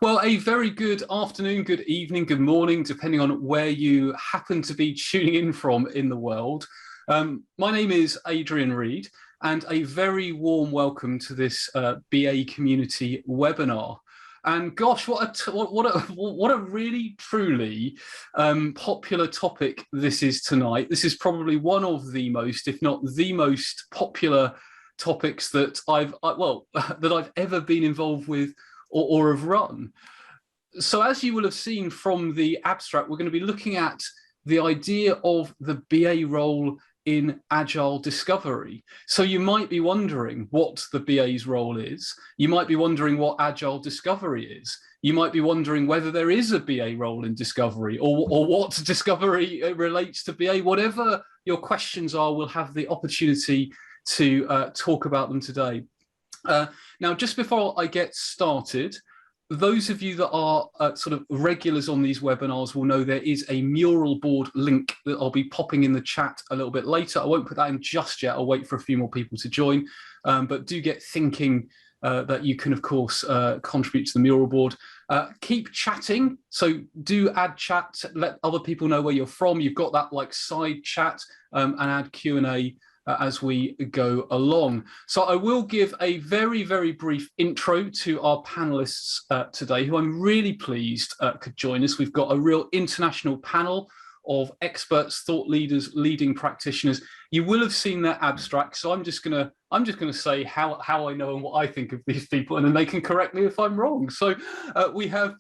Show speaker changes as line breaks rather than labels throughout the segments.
Well, a very good afternoon, good evening, good morning, depending on where you happen to be tuning in from in the world. My name is Adrian Reed, and a very warm welcome to this BA community webinar. And gosh, what a really truly popular topic this is tonight. This is probably one of the most, if not the most popular topics that I've ever been involved with or have run. So as you will have seen from the abstract, we're going to be looking at the idea of the BA role in Agile Discovery. So you might be wondering what the BA's role is. You might be wondering what Agile Discovery is. You might be wondering whether there is a BA role in Discovery or what Discovery relates to BA. Whatever your questions are, we'll have the opportunity to talk about them today. Now, just before I get started, those of you that are sort of regulars on these webinars will know there is a Mural board link that I'll be popping in the chat a little bit later. I won't put that in just yet. I'll wait for a few more people to join, but do get thinking that you can, of course, contribute to the Mural board. Keep chatting, so do add chat, let other people know where you're from. You've got that like side chat and add Q&A as we go along. So I will give a very, very brief intro to our panelists today, who I'm really pleased could join us. We've got a real international panel of experts, thought leaders, leading practitioners. You will have seen their abstract, so I'm just gonna say how I know and what I think of these people, and then they can correct me if I'm wrong. So we have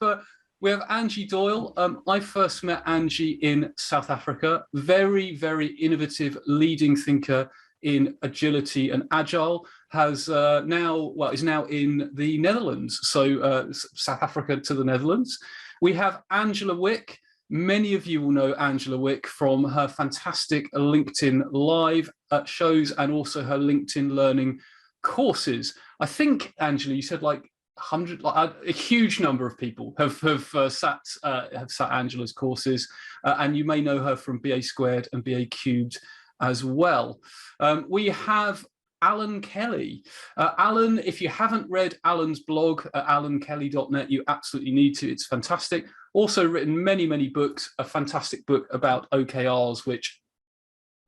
Angie Doyle. I first met Angie in South Africa. Very, very innovative leading thinker in agility and agile. Is now in the Netherlands. So South Africa to the Netherlands. We have Angela Wick. Many of you will know Angela Wick from her fantastic LinkedIn Live shows and also her LinkedIn Learning courses. I think, Angela, you said like 100, a huge number of people have sat Angela's courses, and you may know her from BA Squared and BA Cubed as well. We have Allan Kelly. Allan, if you haven't read Allan's blog at allankelly.net, you absolutely need to. It's fantastic. Also written many, many books, a fantastic book about OKRs, which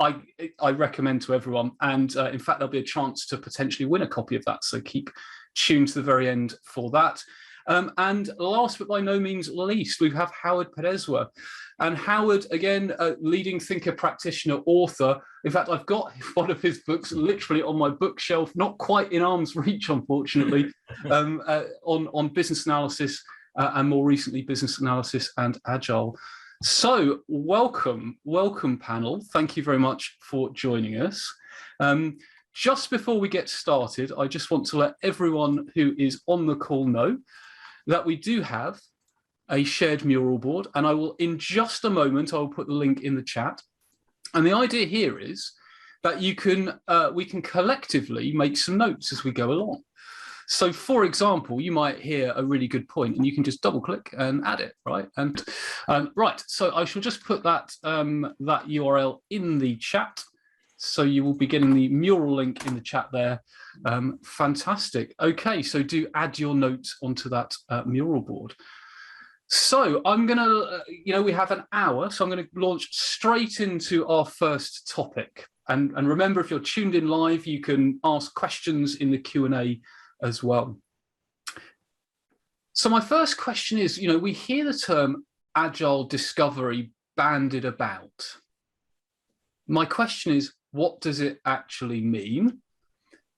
I recommend to everyone. And in fact, there'll be a chance to potentially win a copy of that. So keep tuned to the very end for that. And last but by no means least, we have Howard Podeswa. And Howard, again, a leading thinker, practitioner, author. In fact, I've got one of his books literally on my bookshelf, not quite in arm's reach, unfortunately, on business analysis and more recently, business analysis and agile. So welcome panel. Thank you very much for joining us. Just before we get started, I just want to let everyone who is on the call know that we do have a shared Mural board, and I will, in just a moment, I'll put the link in the chat. And the idea here is that we can collectively make some notes as we go along. So, for example, you might hear a really good point, and you can just double-click and add it, right? And right, so I shall just put that that URL in the chat. So you will be getting the Mural link in the chat there. Fantastic. Okay, so do add your notes onto that Mural board. So I'm going to, we have an hour, so I'm going to launch straight into our first topic. And remember, if you're tuned in live, you can ask questions in the Q&A as well. So my first question is, we hear the term Agile Discovery bandied about. My question is, what does it actually mean?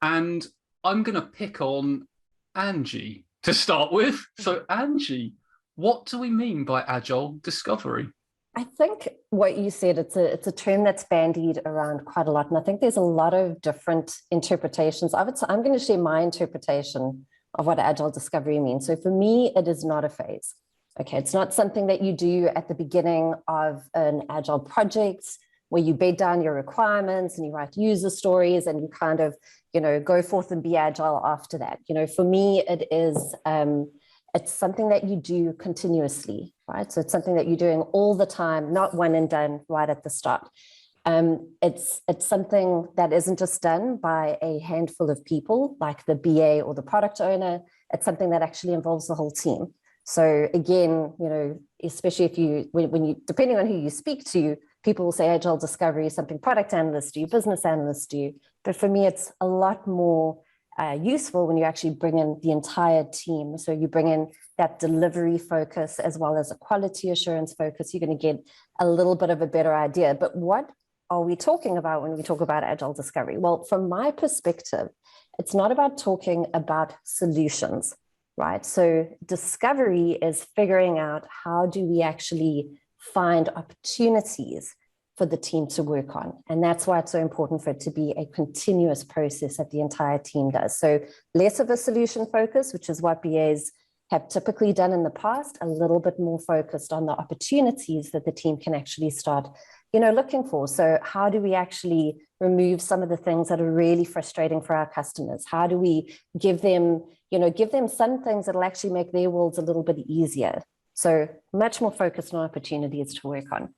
And I'm going to pick on Angie to start with. So Angie, what do we mean by Agile Discovery?
I think what you said, it's a term that's bandied around quite a lot. And I think there's a lot of different interpretations. I'm going to share my interpretation of what Agile Discovery means. So for me, it is not a phase. Okay, it's not something that you do at the beginning of an Agile project where you bed down your requirements and you write user stories and you kind of, go forth and be Agile after that. For me, it is, it's something that you do continuously, right? So it's something that you're doing all the time, not one and done right at the start. It's something that isn't just done by a handful of people like the BA or the product owner. It's something that actually involves the whole team. So again, you know, especially if you, when you, depending on who you speak to, people will say Agile Discovery is something product analysts do, business analysts do. But for me, it's a lot more useful when you actually bring in the entire team. So you bring in that delivery focus as well as a quality assurance focus. You're going to get a little bit of a better idea. But what are we talking about when we talk about Agile Discovery? Well, from my perspective, it's not about talking about solutions, right? So discovery is figuring out how do we actually find opportunities for the team to work on. And that's why it's so important for it to be a continuous process that the entire team does. So less of a solution focus, which is what BAs have typically done in the past, a little bit more focused on the opportunities that the team can actually start, you know, looking for. So how do we actually remove some of the things that are really frustrating for our customers? How do we give them, you know, give them some things that will actually make their worlds a little bit easier? So much more focused on opportunities to work on.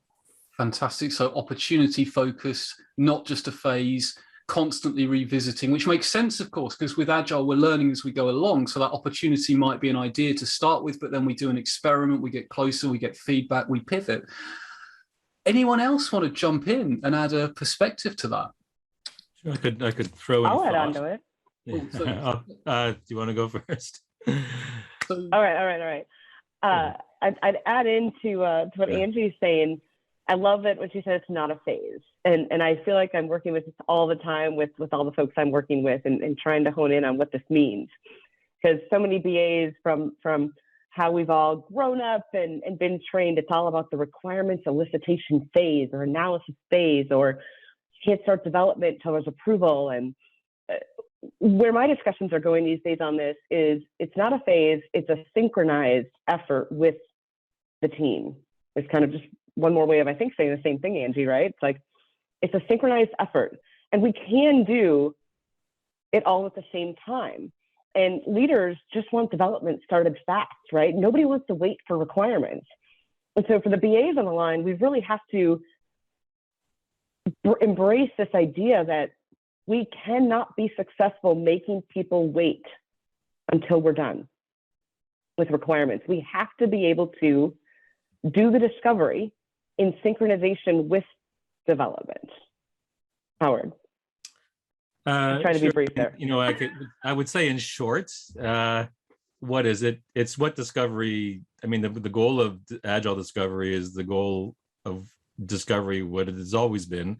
Fantastic. So opportunity focus, not just a phase, constantly revisiting, which makes sense, of course, because with Agile, we're learning as we go along. So that opportunity might be an idea to start with, but then we do an experiment, we get closer, we get feedback, we pivot. Anyone else want to jump in and add a perspective to that?
Sure, I could throw in.
I'll add on to it.
Yeah. Do you want to go first?
All right. I'd add into to what Angie's saying. I love it when she says it's not a phase. And I feel like I'm working with this all the time with all the folks I'm working with and trying to hone in on what this means. Because so many BAs from how we've all grown up and been trained, it's all about the requirements elicitation phase or analysis phase, or you can't start development until there's approval. And where my discussions are going these days on this is it's not a phase, it's a synchronized effort with the team. It's kind of just one more way of, I think, saying the same thing, Angie, right? It's like, it's a synchronized effort. And we can do it all at the same time. And leaders just want development started fast, right? Nobody wants to wait for requirements. And so for the BAs on the line, we really have to embrace this idea that we cannot be successful making people wait until we're done with requirements. We have to be able to do the discovery in synchronization with development. Howard. I'm trying to be brief there.
You know, I would say in short, what is it? It's what discovery, I mean, the goal of Agile Discovery is the goal of discovery, what it has always been.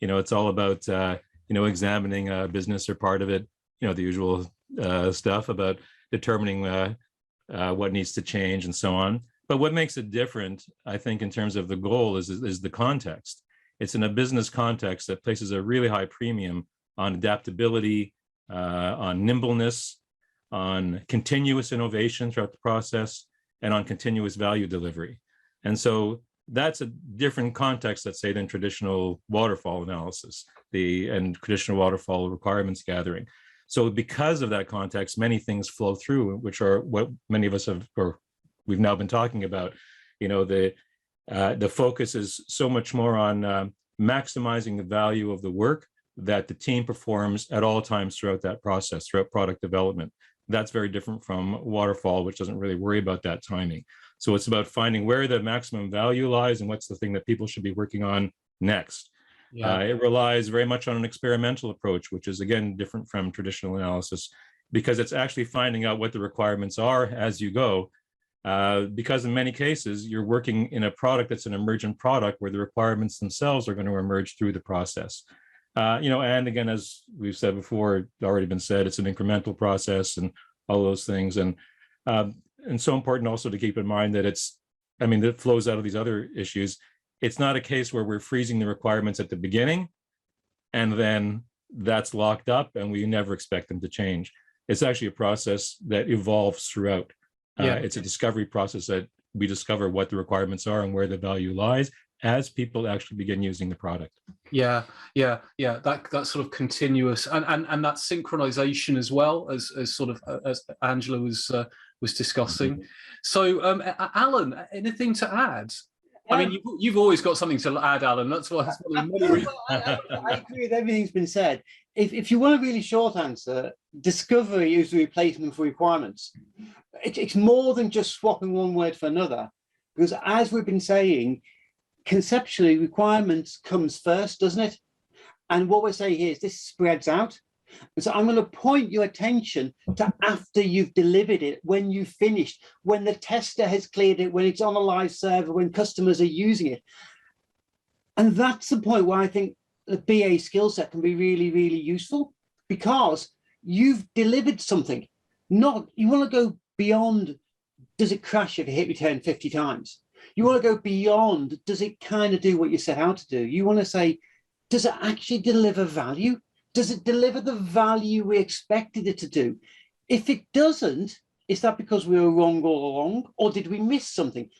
You know, it's all about, you know, examining a business or part of it, you know, the usual stuff about determining what needs to change and so on. But what makes it different, I think, in terms of the goal is the context. It's in a business context that places a really high premium on adaptability, on nimbleness, on continuous innovation throughout the process, and on continuous value delivery. And so that's a different context, let's say, than traditional waterfall analysis and traditional waterfall requirements gathering. So because of that context, many things flow through, which are what many of us have, or we've now been talking about. You know, the focus is so much more on maximizing the value of the work that the team performs at all times throughout that process, throughout product development. That's very different from waterfall, which doesn't really worry about that timing. So it's about finding where the maximum value lies and what's the thing that people should be working on next. Yeah. It relies very much on an experimental approach, which is, again, different from traditional analysis, because it's actually finding out what the requirements are as you go. Because in many cases, you're working in a product that's an emergent product where the requirements themselves are going to emerge through the process. You know, and again, as we've said before, already been said, it's an incremental process and all those things. And so important also to keep in mind that it's, I mean, that flows out of these other issues. It's not a case where we're freezing the requirements at the beginning and then that's locked up and we never expect them to change. It's actually a process that evolves throughout. It's a discovery process that we discover what the requirements are and where the value lies as people actually begin using the product.
Yeah. That sort of continuous and that synchronization as well as sort of as Angela was discussing. Mm-hmm. So, Allan, anything to add? Yeah. I mean, you've always got something to add, Allan. That's why. I agree
with everything's been said. if you want a really short answer, discovery is the replacement for requirements. It's more than just swapping one word for another, because as we've been saying, conceptually, requirements comes first, doesn't it? And what we're saying here is this spreads out. And so I'm going to point your attention to after you've delivered it, when you've finished, when the tester has cleared it, when it's on a live server, when customers are using it. And that's the point where I think the BA skill set can be really, really useful, because you've delivered something. Not, you want to go beyond, does it crash if you hit return 50 times? You want to go beyond, does it kind of do what you set out to do? You want to say, does it actually deliver value? Does it deliver the value we expected it to do? If it doesn't, is that because we were wrong all along, or did we miss something?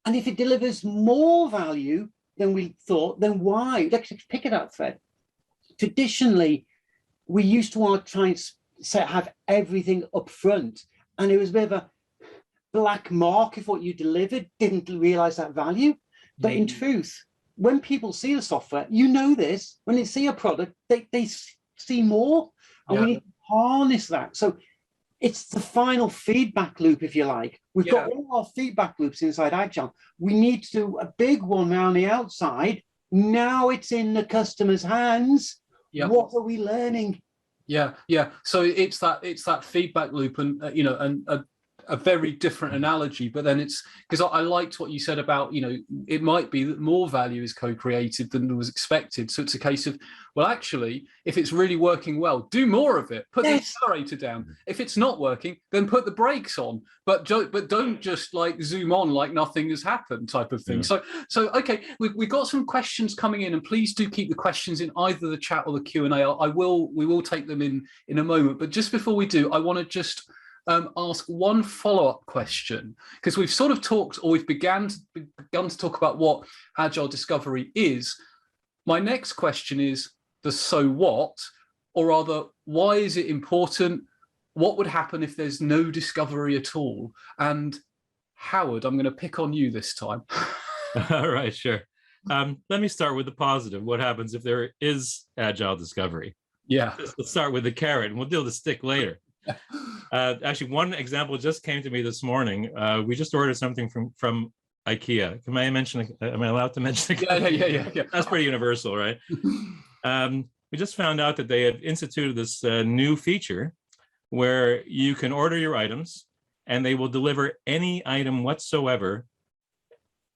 And if it delivers more value than we thought, then why? Let's pick it up, Fred. Traditionally, we used to want to try and have everything up front, and it was a bit of a black mark if what you delivered didn't realize that value. But in truth, when people see the software, you know this, when they see a product, they see more, and we need to harness that. So it's the final feedback loop, if you like. We've got all our feedback loops inside Agile. We need to do a big one around the outside. Now it's in the customer's hands. What are we learning?
So it's that feedback loop, and and a very different analogy, but then it's because I liked what you said about, it might be that more value is co-created than was expected. So it's a case of, well, actually, if it's really working well, do more of it, put the accelerator down. If it's not working, then put the brakes on, but don't just like zoom on like nothing has happened type of thing. So okay, we've got some questions coming in, and please do keep the questions in either the chat or the Q&A. We will take them in a moment, but just before we do, I want to just ask one follow-up question, because we've sort of talked, or we've begun to talk about what Agile Discovery is. My next question is the so what, or rather, why is it important? What would happen if there's no discovery at all? And Howard, I'm going to pick on you this time.
All right, sure. Let me start with the positive. What happens if there is Agile Discovery? Let's start with the carrot, and we'll deal with the stick later. Actually, one example just came to me this morning. We just ordered something from IKEA. Am I allowed to mention it? Yeah. That's pretty universal, right? We just found out that they have instituted this new feature where you can order your items and they will deliver any item whatsoever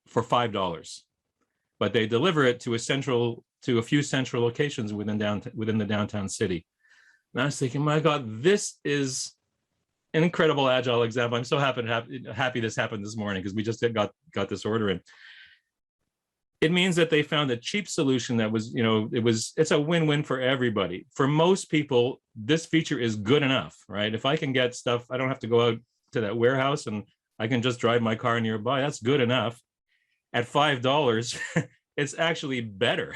for $5. But they deliver it to a few central locations within the downtown city. And I was thinking, my God, this is an incredible Agile example. I'm so happy this happened this morning, because we just got this order in. It means that they found a cheap solution that was, it's a win-win for everybody. For most people, this feature is good enough, right? If I can get stuff, I don't have to go out to that warehouse, and I can just drive my car nearby. That's good enough. At $5, it's actually better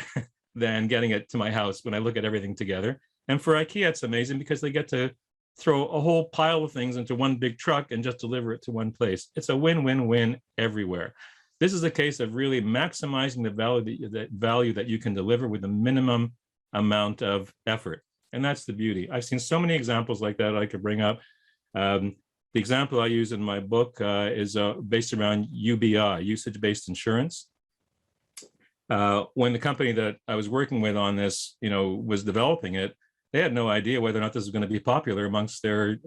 than getting it to my house when I look at everything together. And for IKEA, it's amazing because they get to throw a whole pile of things into one big truck and just deliver it to one place. It's a win-win-win everywhere. This is a case of really maximizing the value that you can deliver with the minimum amount of effort. And that's the beauty. I've seen so many examples like that I could bring up. The example I use in my book is based around UBI, usage-based insurance. When the company that I was working with on this, was developing it, they had no idea whether or not this was going to be popular amongst their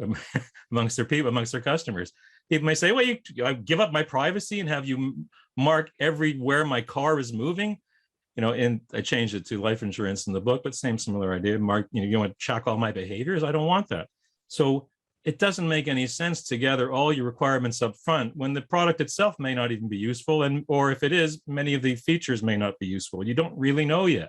people, amongst their customers. People may say, well, I give up my privacy and have you mark everywhere my car is moving. And I changed it to life insurance in the book, but similar idea. Mark, you want to track all my behaviors? I don't want that. So it doesn't make any sense to gather all your requirements up front when the product itself may not even be useful. Or if it is, many of the features may not be useful. You don't really know yet.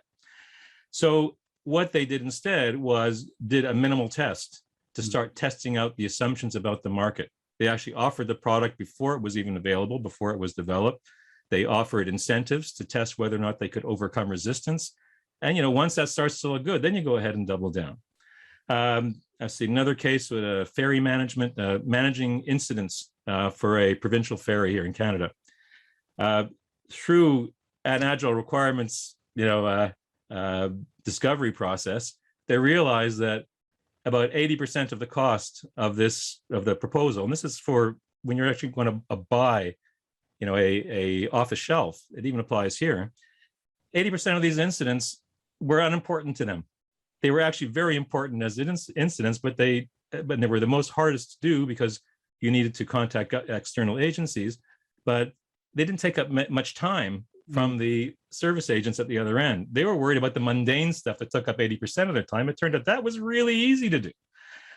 So what they did instead was did a minimal test to start testing out the assumptions about the market. They actually offered the product before it was even available, before it was developed. They offered incentives to test whether or not they could overcome resistance. And once that starts to look good, then you go ahead and double down. I've seen another case with ferry management, managing incidents for a provincial ferry here in Canada. Through an Agile requirements, discovery process, they realized that about 80% of the cost of the proposal, and this is for when you're actually going to buy, a off the shelf. It even applies here. 80% of these incidents were unimportant to them. They were actually very important as incidents, but they were the most hardest to do because you needed to contact external agencies, but they didn't take up much time from the service agents at the other end. They were worried about the mundane stuff that took up 80% of their time. It turned out that was really easy to do.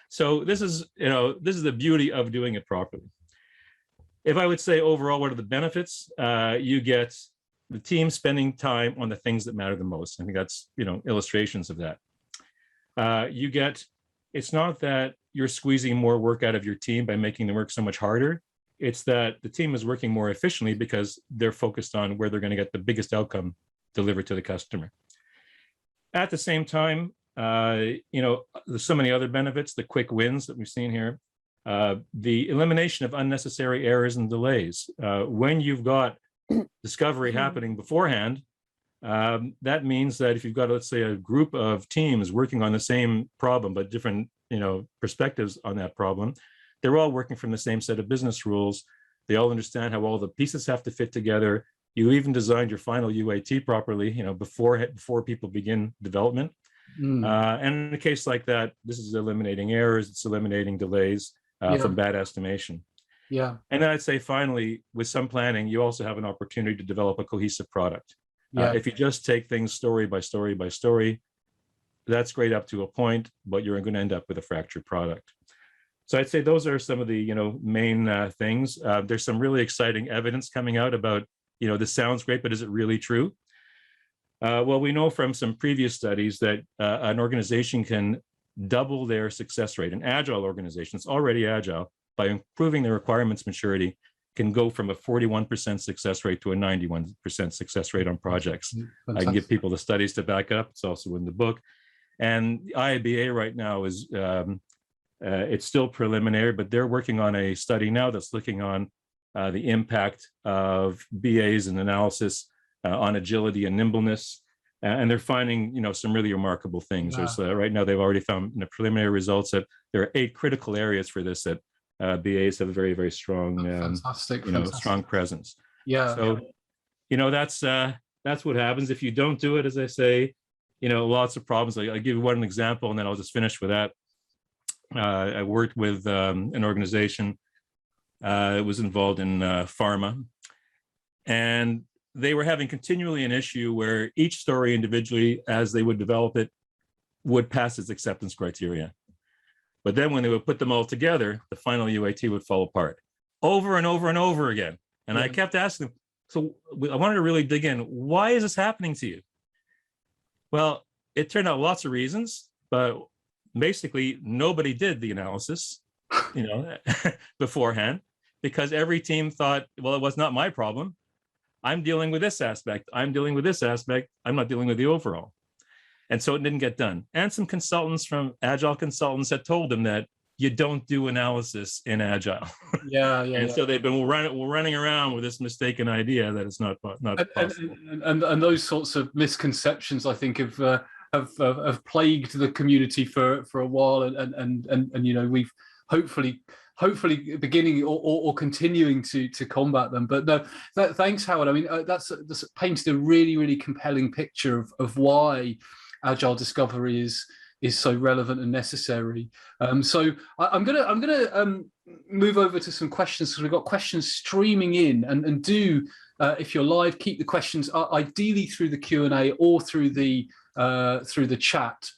So this is the beauty of doing it properly. If I would say overall, what are the benefits? You get the team spending time on the things that matter the most. I think that's, illustrations of that. It's not that you're squeezing more work out of your team by making the work so much harder. It's that the team is working more efficiently because they're focused on where they're going to get the biggest outcome delivered to the customer. At the same time, there's so many other benefits, the quick wins that we've seen here. The elimination of unnecessary errors and delays. When you've got discovery happening beforehand, that means that if you've got, let's say, a group of teams working on the same problem, but different, perspectives on that problem, they're all working from the same set of business rules. They all understand how all the pieces have to fit together. You even designed your final UAT properly, before people begin development. And in a case like that, this is eliminating errors, it's eliminating delays from bad estimation.
Yeah.
And then I'd say finally, with some planning, you also have an opportunity to develop a cohesive product. If you just take things story by story by story, that's great up to a point, but you're going to end up with a fractured product. So I'd say those are some of the main things. There's some really exciting evidence coming out about, this sounds great, but is it really true? Well, we know from some previous studies that an organization can double their success rate. An agile organization, it's already agile, by improving their requirements maturity, can go from a 41% success rate to a 91% success rate on projects. Fantastic. I can give people the studies to back up. It's also in the book. And IABA right now is, it's still preliminary, but they're working on a study now that's looking on the impact of BAs and analysis on agility and nimbleness. And they're finding, some really remarkable things. There's, right now, they've already found in the preliminary results that there are 8 critical areas for this that BAs have a very, very strong,
fantastic.
strong presence.
Yeah.
So, that's what happens if you don't do it. As I say, lots of problems. I'll give you one example, and then I'll just finish with that. I worked with an organization that was involved in pharma, and they were having continually an issue where each story individually, as they would develop it, would pass its acceptance criteria. But then when they would put them all together, the final UAT would fall apart over and over and over again. And I kept asking them, so I wanted to really dig in. Why is this happening to you? Well, it turned out lots of reasons, but basically nobody did the analysis, beforehand, because every team thought, well, it was not my problem. I'm dealing with this aspect. I'm dealing with this aspect. I'm not dealing with the overall. And so it didn't get done. And some consultants from Agile consultants had told them that you don't do analysis in Agile. And so they've been running around with this mistaken idea that it's not possible.
And those sorts of misconceptions, I think, have plagued the community for a while. And we've hopefully beginning or continuing to combat them. But no, thanks, Howard. I mean, that's painted a really, really compelling picture of why Agile Discovery is so relevant and necessary. So I'm gonna move over to some questions, because we've got questions streaming in, and do if you're live, keep the questions ideally through the Q&A or through the chat.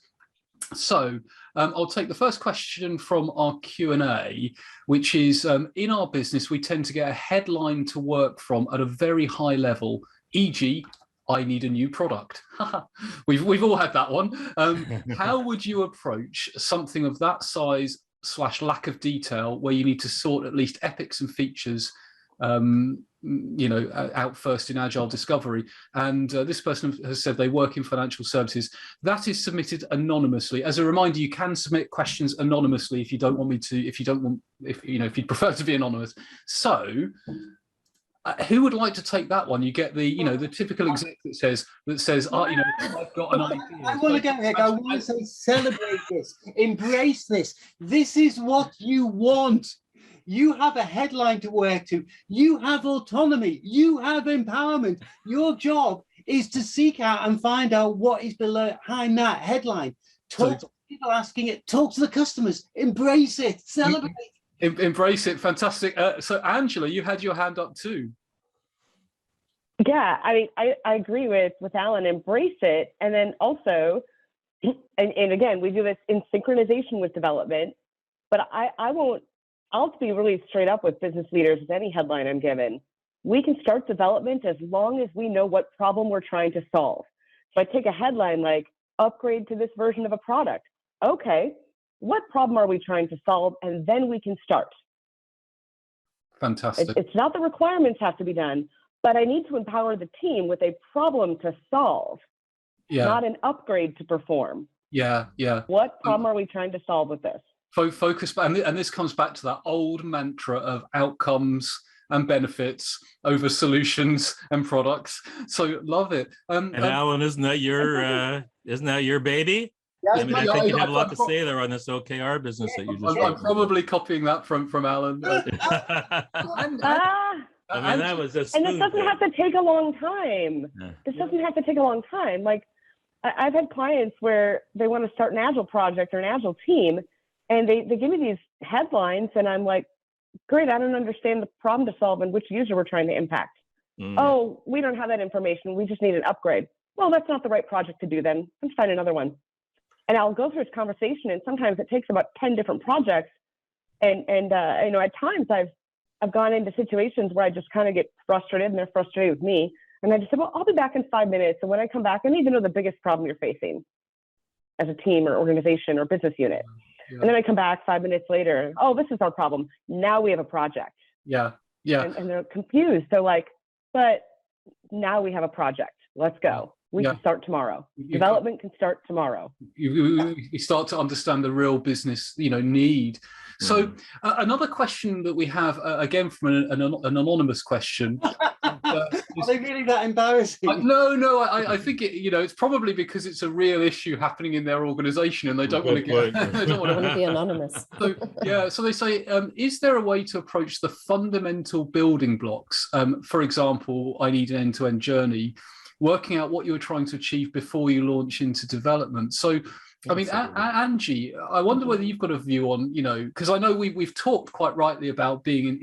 So I'll take the first question from our Q&A, which is, in our business, we tend to get a headline to work from at a very high level, e.g., I need a new product. We've all had that one. How would you approach something of that size / lack of detail, where you need to sort at least epics and features out first in Agile Discovery? And this person has said they work in financial services. That is submitted anonymously. As a reminder, you can submit questions anonymously if you don't want me to, if you'd prefer to be anonymous. So who would like to take that one? You get the, you know, the typical exec that says, oh, you know, I've got an idea.
I want to go ahead. I want to say, celebrate this, embrace this. This is what you want. You have a headline to work to. You have autonomy. You have empowerment. Your job is to seek out and find out what is behind that headline. Talk to people asking it. Talk to the customers. Embrace it. Celebrate.
Embrace it. Fantastic. So Angela, you had your hand up too.
Yeah, I mean, I agree with Allan. Embrace it, and then also, and again, we do this in synchronization with development. But I'll be really straight up with business leaders with any headline I'm given. We can start development as long as we know what problem we're trying to solve. So I take a headline like upgrade to this version of a product. Okay, what problem are we trying to solve? And then we can start.
Fantastic.
It's not the requirements have to be done, but I need to empower the team with a problem to solve, not an upgrade to perform.
Yeah.
What problem are we trying to solve with this?
Focus, and this comes back to that old mantra of outcomes and benefits over solutions and products. So love it.
And Allan, isn't that your baby?
Yes,
I mean, I think you have a lot to say there on this OKR business that you just.
I'm probably copying that from Allan.
I mean, that was just.
And this doesn't have to take a long time. This doesn't have to take a long time. Like, I've had clients where they want to start an Agile project or an Agile team, and they give me these headlines, and I'm like, great, I don't understand the problem to solve and which user we're trying to impact. Oh, we don't have that information. We just need an upgrade. Well, that's not the right project to do then. Let's find another one. And I'll go through this conversation, and sometimes it takes about 10 different projects. And you know, at times I've gone into situations where I just kind of get frustrated, and they're frustrated with me. And I just said, well, I'll be back in 5 minutes. And when I come back, I need to know the biggest problem you're facing as a team or organization or business unit. Yeah. And then I come back 5 minutes later. Oh, this is our problem. Now we have a project.
Yeah.
And they're confused. They're like, but now we have a project. Let's go. We can start tomorrow. Development can start tomorrow.
You start to understand the real business, need. So another question that we have, again, from an anonymous question.
Are they really that embarrassing?
No, I think it's probably because it's a real issue happening in their organization and they don't want to get,
they don't want to be anonymous.
So they say, is there a way to approach the fundamental building blocks? For example, I need an end-to-end journey, working out what you're trying to achieve before you launch into development. So, I mean, Angie, I wonder whether you've got a view on, because I know we've talked quite rightly about being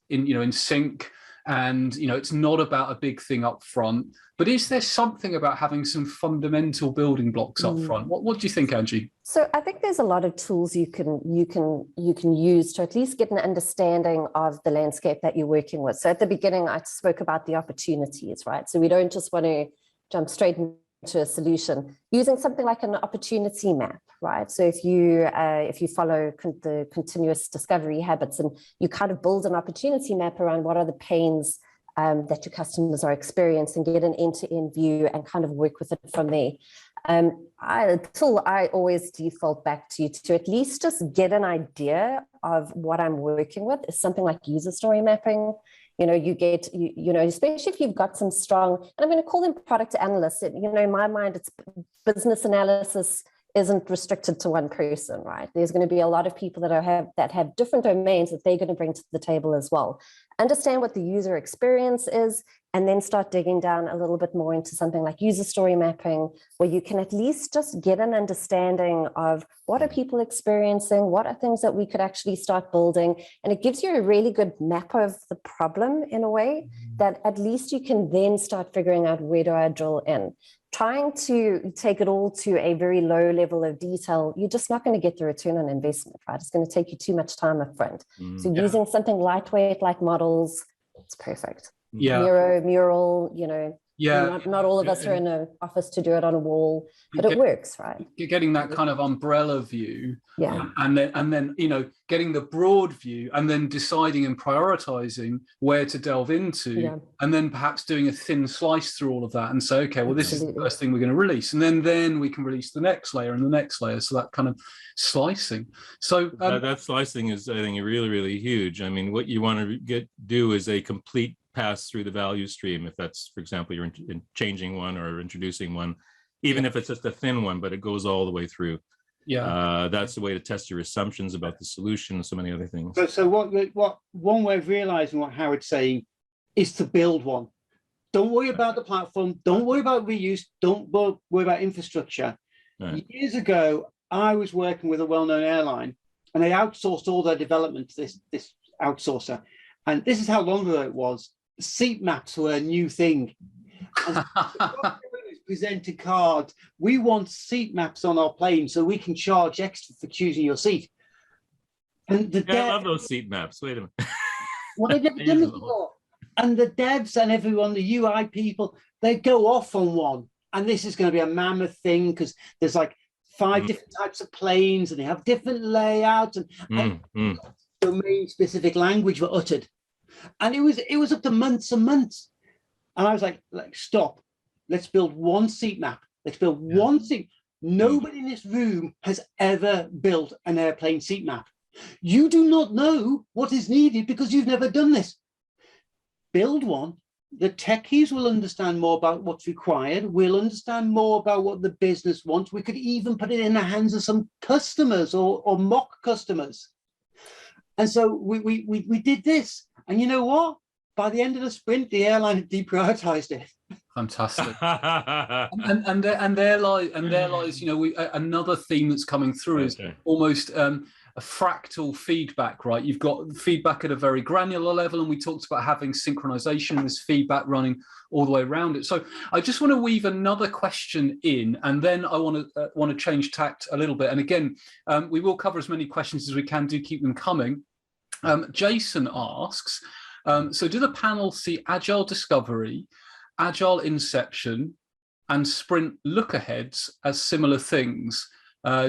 in sync, and it's not about a big thing up front. But is there something about having some fundamental building blocks up front? What do you think, Angie?
So I think there's a lot of tools you can use to at least get an understanding of the landscape that you're working with. So at the beginning, I spoke about the opportunities, right? So we don't just want to jump straight into a solution. Using something like an opportunity map, right? So if you follow the continuous discovery habits and you kind of build an opportunity map around what are the pains that your customers are experiencing, get an end-to-end view and kind of work with it from there. I always default back to at least just get an idea of what I'm working with. Is something like user story mapping. You get, especially if you've got some strong, and I'm going to call them product analysts. In my mind, it's business analysis isn't restricted to one person, right? There's going to be a lot of people that have different domains that they're going to bring to the table as well. Understand what the user experience is, and then start digging down a little bit more into something like user story mapping, where you can at least just get an understanding of what are people experiencing, what are things that we could actually start building. And it gives you a really good map of the problem in a way that at least you can then start figuring out where do I drill in. Trying to take it all to a very low level of detail, you're just not going to get the return on investment, right? It's going to take you too much time up front. So using something lightweight like models, it's perfect. Mural, not all of us are in an office to do it on a wall, but it works, right?
Getting that kind of umbrella view, and then getting the broad view, and then deciding and prioritizing where to delve into, and then perhaps doing a thin slice through all of that, and say, okay, well, this is the first thing we're going to release, and then we can release the next layer and the next layer. So that kind of slicing. So
that slicing is, I think, really, really huge. I mean, what you want to do is a complete pass through the value stream. If that's, for example, you're changing one or introducing one, even if it's just a thin one, but it goes all the way through.
Yeah,
that's the way to test your assumptions about the solution and so many other things.
So what one way of realizing what Howard's saying is to build one. Don't worry about the platform. Don't worry about reuse. Don't worry about infrastructure. Right. Years ago, I was working with a well-known airline, and they outsourced all their development to this outsourcer. And this is how long ago it was. Seat maps were a new thing. And presented cards. We want seat maps on our plane so we can charge extra for choosing your seat. And
I love those seat maps. Wait a minute.
Well, they've never done it before. And the devs and everyone, the UI people, they go off on one. And this is going to be a mammoth thing because there's like 5 different types of planes and they have different layouts and domain-specific language were uttered. And it was up to months and months. And I was like stop. Let's build one seat map. Let's build one seat. Nobody in this room has ever built an airplane seat map. You do not know what is needed because you've never done this. Build one. The techies will understand more about what's required. We'll understand more about what the business wants. We could even put it in the hands of some customers or mock customers. And so we did this. And you know what? By the end of the sprint, the airline had deprioritized it.
Fantastic. and there lies, you know, another theme that's coming through is almost a fractal feedback, right? You've got feedback at a very granular level, and we talked about having synchronization and this feedback running all the way around it. So I just want to weave another question in, and then I want to change tact a little bit. And again, we will cover as many questions as we can. Do keep them coming. Jason asks, so do the panel see Agile Discovery, Agile Inception, and Sprint look-aheads as similar things?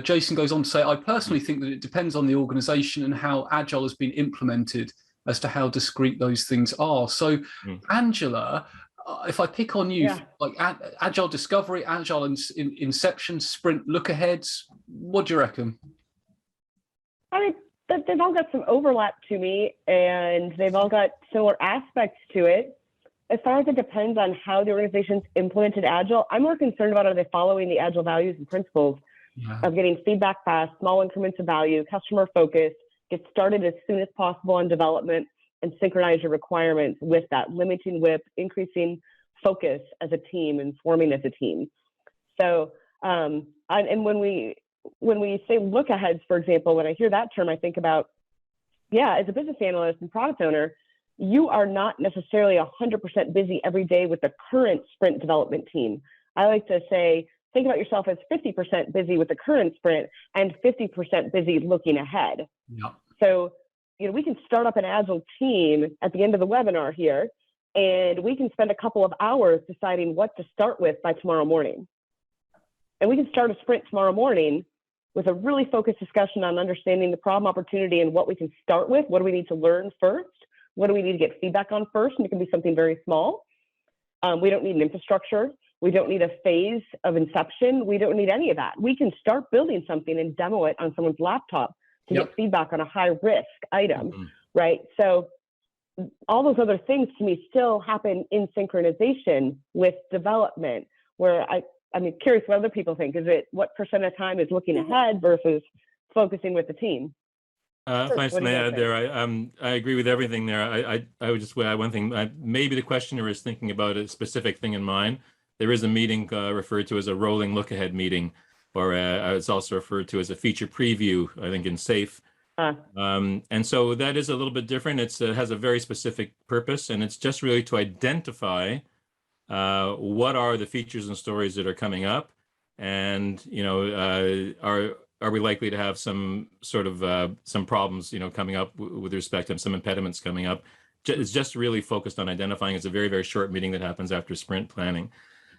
Jason goes on to say, I personally think that it depends on the organization and how Agile has been implemented as to how discrete those things are. So, Angela, if I pick on you, like Agile Discovery, Agile Inception, Sprint look-aheads, what do you reckon?
I mean, they've all got some overlap to me, and they've all got similar aspects to it. As far as it depends on how the organization's implemented Agile, I'm more concerned about, are they following the Agile values and principles of getting feedback fast, small increments of value, customer focus, get started as soon as possible on development, and synchronize your requirements with that, limiting WIP, increasing focus as a team, and forming as a team. So, and when we say look aheads, for example, when I hear that term, I think about, as a business analyst and product owner, you are not necessarily 100% busy every day with the current sprint development team. I like to say, think about yourself as 50% busy with the current sprint and 50% busy looking ahead.
Yeah.
So, you know, we can start up an Agile team at the end of the webinar here, and we can spend a couple of hours deciding what to start with by tomorrow morning. And we can start a sprint tomorrow morning with a really focused discussion on understanding the problem opportunity and what we can start with. What do we need to learn first? What do we need to get feedback on first? And it can be something very small. We don't need an infrastructure. We don't need a phase of inception. We don't need any of that. We can start building something and demo it on someone's laptop to get feedback on a high risk item, right? So all those other things to me still happen in synchronization with development, where I'm curious what other people think. Is it what percent of time is looking ahead versus focusing with the team?
If I may add there, I agree with everything there. I would just add one thing. Maybe the questioner is thinking about a specific thing in mind. There is a meeting referred to as a rolling look-ahead meeting, or it's also referred to as a feature preview, I think, in SAFe. And so that is a little bit different. It has a very specific purpose, and it's just really to identify what are the features and stories that are coming up, and are we likely to have some sort of some problems, coming up with respect to some impediments coming up. It's just really focused on identifying. It's a very, very short meeting that happens after sprint planning.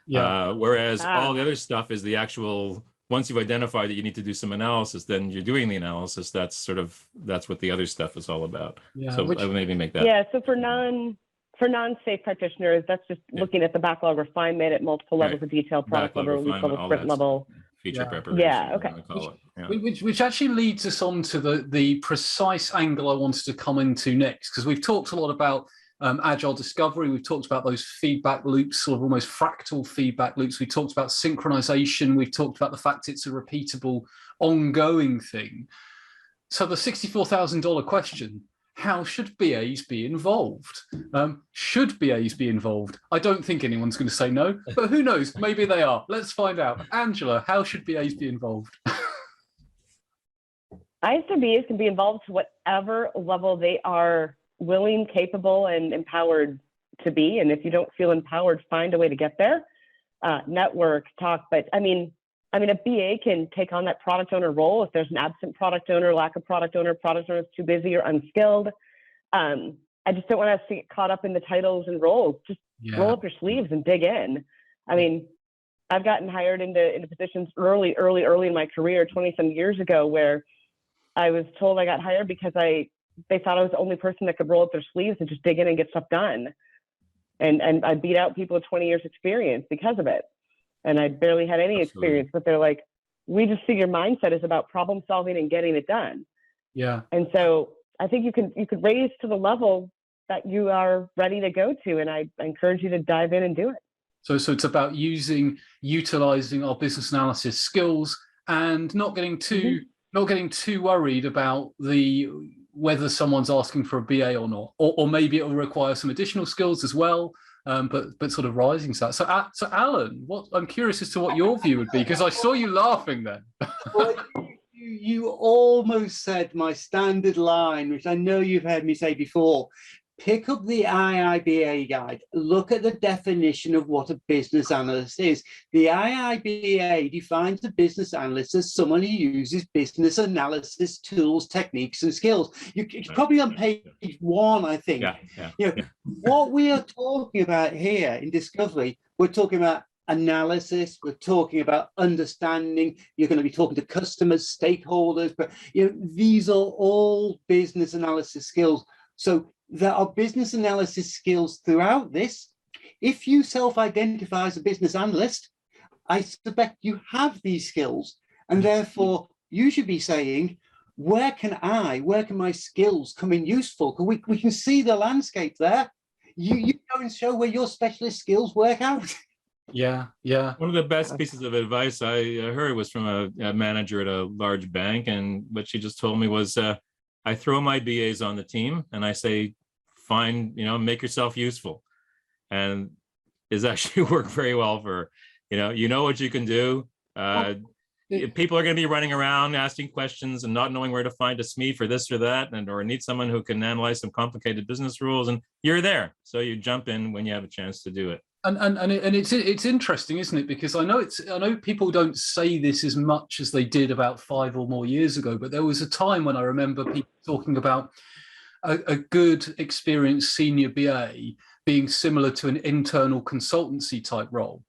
Whereas all the other stuff is the actual, once you've identified that you need to do some analysis, then you're doing the analysis. That's what the other stuff is all about. So I would maybe make that.
Yeah, so for non-SAFe practitioners, that's just looking at the backlog refinement at multiple levels of detail, product level, release level, sprint level.
Feature preparation.
Okay.
Which actually leads us on to the precise angle I wanted to come into next, because we've talked a lot about Agile Discovery. We've talked about those feedback loops, sort of almost fractal feedback loops. We talked about synchronization. We've talked about the fact it's a repeatable, ongoing thing. So the $64,000 question, how should BAs be involved? Should BAs be involved? I don't think anyone's going to say no, but who knows? Maybe they are. Let's find out. Angela, how should BAs be involved?
I think BAs can be involved to whatever level they are willing, capable, and empowered to be. And if you don't feel empowered, find a way to get there. Network, talk. But I mean, a BA can take on that product owner role if there's an absent product owner, lack of product owner is too busy or unskilled. I just don't want us to get caught up in the titles and roles. Just roll up your sleeves and dig in. I mean, I've gotten hired into positions early in my career, 20-some years ago, where I was told I got hired because they thought I was the only person that could roll up their sleeves and just dig in and get stuff done. And I beat out people with 20 years experience because of it. And I barely had any experience, but they're like, we just see your mindset is about problem solving and getting it done.
Yeah.
And so I think you could raise to the level that you are ready to go to. And I encourage you to dive in and do it.
So it's about utilizing our business analysis skills and not getting too worried about whether someone's asking for a BA or not, or maybe it will require some additional skills as well. But sort of rising to that. So Allan, I'm curious as to what your view would be, because I saw you laughing then.
Well, you almost said my standard line, which I know you've heard me say before. Pick up the IIBA guide, look at the definition of what a business analyst is. The IIBA defines a business analyst as someone who uses business analysis tools, techniques, and skills. It's probably on page 1, I think. What we are talking about here in Discovery, we're talking about analysis, we're talking about understanding, you're going to be talking to customers, stakeholders, but these are all business analysis skills. So there are business analysis skills throughout this. If you self-identify as a business analyst, I suspect you have these skills, and therefore you should be saying, where can my skills come in useful? We can see the landscape there. You go and show where your specialist skills work out.
Yeah.
One of the best pieces of advice I heard was from a manager at a large bank, and what she just told me was, I throw my BAs on the team and I say, make yourself useful. And it's actually worked very well for her. You know what you can do. People are going to be running around asking questions and not knowing where to find a SME for this or that, or need someone who can analyze some complicated business rules, and you're there. So you jump in when you have a chance to do it.
And it's interesting, isn't it? Because I know people don't say this as much as they did about 5 or more years ago, but there was a time when I remember people talking about a good experienced senior BA being similar to an internal consultancy type role.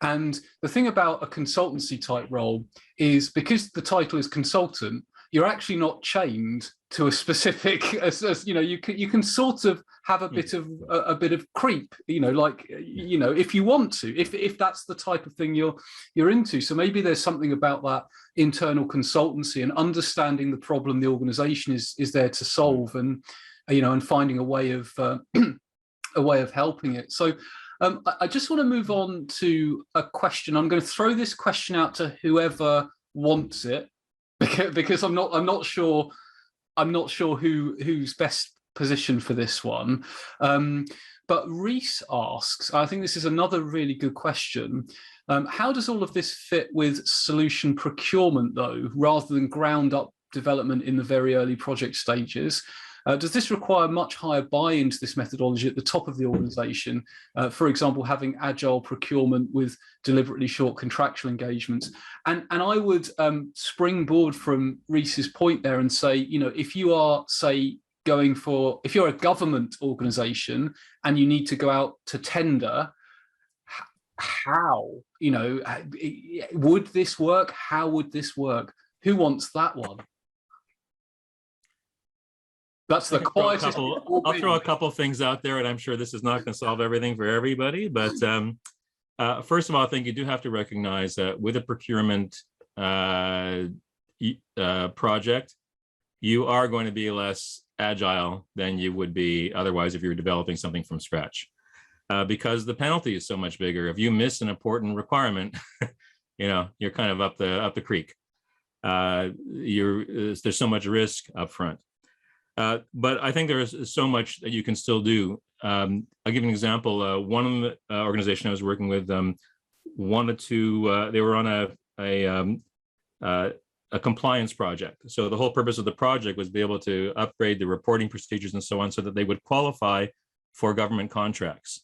And the thing about a consultancy type role is, because the title is consultant, you're actually not chained to a specific, you can sort of have a bit of creep, if you want to, if that's the type of thing you're into. So maybe there's something about that internal consultancy and understanding the problem the organization is there to solve, and and finding a way of helping it. So I just want to move on to a question. I'm going to throw this question out to whoever wants it, because I'm not sure who's best positioned for this one. But Reese asks, I think this is another really good question. How does all of this fit with solution procurement, though, rather than ground up development in the very early project stages? Does this require much higher buy-in to this methodology at the top of the organization? For example, having agile procurement with deliberately short contractual engagements. And I would springboard from Reese's point there and say, if you are, say, if you're a government organization and you need to go out to tender, how, would this work? How would this work? Who wants that one? That's the quietest.
I'll throw a couple things out there, and I'm sure this is not going to solve everything for everybody. But first of all, I think you do have to recognize that with a procurement project, you are going to be less agile than you would be otherwise if you were developing something from scratch, because the penalty is so much bigger. If you miss an important requirement, you're kind of up the creek. There's so much risk up front. But I think there's so much that you can still do. I'll give you an example. One organization I was working with wanted to, they were on a compliance project. So the whole purpose of the project was to be able to upgrade the reporting procedures and so on so that they would qualify for government contracts.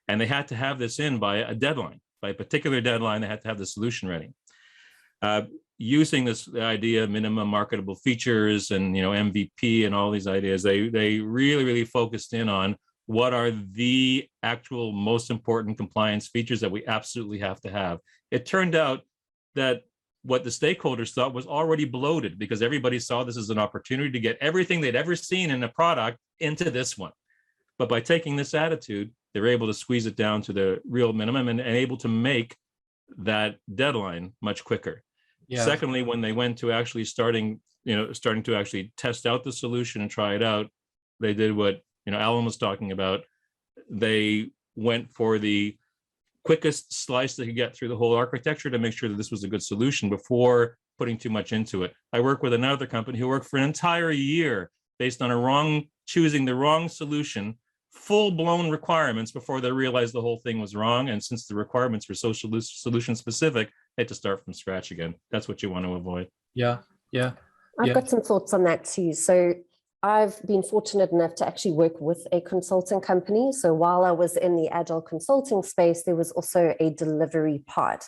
And they had to have this in by a deadline, by a particular deadline. They had to have the solution ready. Using this idea of minimum marketable features and MVP and all these ideas, they really, really focused in on what are the actual most important compliance features that we absolutely have to have. It turned out that what the stakeholders thought was already bloated because everybody saw this as an opportunity to get everything they'd ever seen in a product into this one. But by taking this attitude, they were able to squeeze it down to the real minimum and able to make that deadline much quicker. Yeah. Secondly, when they went to actually starting to actually test out the solution and try it out, they did what Allan was talking about. They went for the quickest slice they could get through the whole architecture to make sure that this was a good solution before putting too much into it. I work with another company who worked for an entire year based on choosing the wrong solution, full-blown requirements before they realized the whole thing was wrong. And since the requirements were so solution specific, they had to start from scratch again. That's what you want to avoid.
Yeah.
I've got some thoughts on that too. So I've been fortunate enough to actually work with a consulting company. So while I was in the Agile consulting space, there was also a delivery part.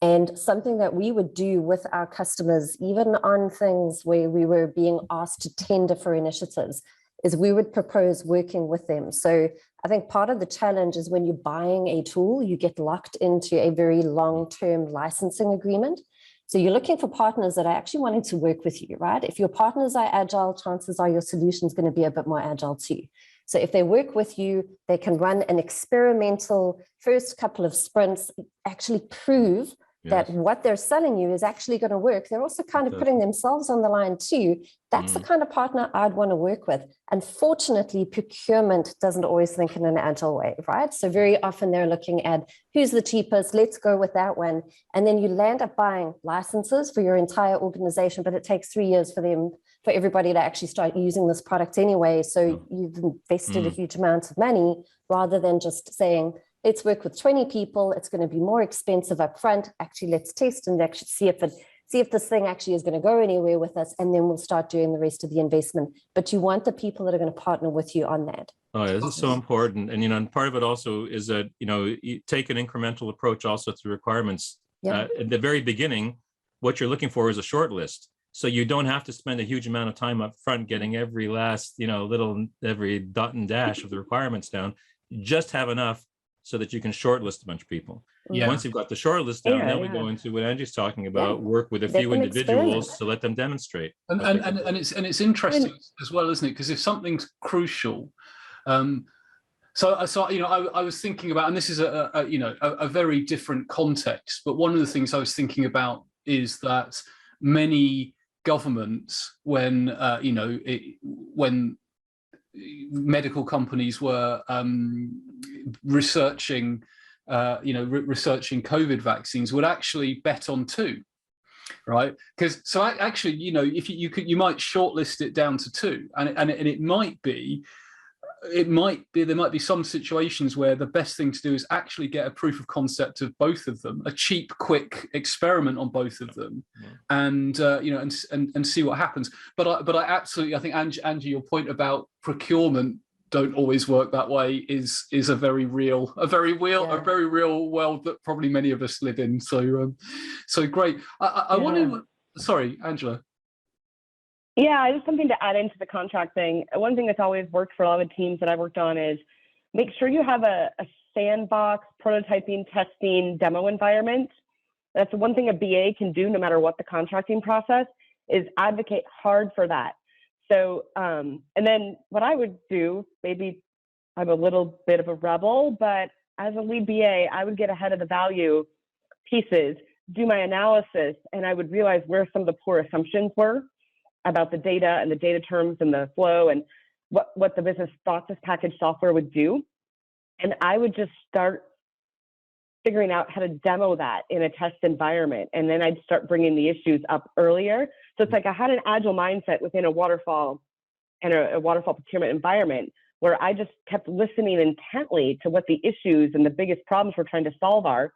And something that we would do with our customers, even on things where we were being asked to tender for initiatives, is we would propose working with them. So I think part of the challenge is when you're buying a tool, you get locked into a very long-term licensing agreement. So you're looking for partners that are actually wanting to work with you, right? If your partners are agile, chances are your solution is going to be a bit more agile too. So if they work with you, they can run an experimental first couple of sprints, actually prove that what they're selling you is actually going to work. They're also kind of putting themselves on the line too. That's the kind of partner I'd want to work with. Unfortunately, procurement doesn't always think in an agile way, right? So very often they're looking at who's the cheapest, let's go with that one. And then you land up buying licenses for your entire organization, but it takes 3 years for everybody to actually start using this product anyway. So you've invested a huge amount of money rather than just saying, let's work with 20 people. It's going to be more expensive up front. Actually, let's test and actually see if this thing actually is going to go anywhere with us, and then we'll start doing the rest of the investment. But you want the people that are going to partner with you on that.
Oh, yeah, this is so important. And, and part of it also is that, you take an incremental approach also to requirements. At the very beginning, what you're looking for is a short list. So you don't have to spend a huge amount of time up front getting every last, every dot and dash of the requirements down. Just have enough so that you can shortlist a bunch of people. Once you've got the shortlist down, then we go into what Angie's talking about, work with a few individuals to let them demonstrate.
And it's interesting as well, isn't it? Because if something's crucial, so I was thinking about, and this is a very different context, but one of the things I was thinking about is that many governments, when medical companies were researching COVID vaccines, would actually bet on two, right? Because actually, if you might shortlist it down to two, and it might be there might be some situations where the best thing to do is actually get a proof of concept of both of them, a cheap, quick experiment on both of them, and see what happens. But I absolutely, I think Angie, your point about procurement don't always work that way is a very real world that probably many of us live in. So great. I want to. Sorry, Angela.
Yeah, just something to add into the contract thing. One thing that's always worked for a lot of teams that I've worked on is make sure you have a sandbox, prototyping, testing, demo environment. That's the one thing a BA can do no matter what the contracting process is, advocate hard for that. So, and then what I would do, maybe I'm a little bit of a rebel, but as a lead BA, I would get ahead of the value pieces, do my analysis, and I would realize where some of the poor assumptions were. about the data and the data terms and the flow and what the business thought this package software would do. And I would just start figuring out how to demo that in a test environment. And then I'd start bringing the issues up earlier. So it's like I had an agile mindset within a waterfall and a waterfall procurement environment where I just kept listening intently to what the issues and the biggest problems we're trying to solve are.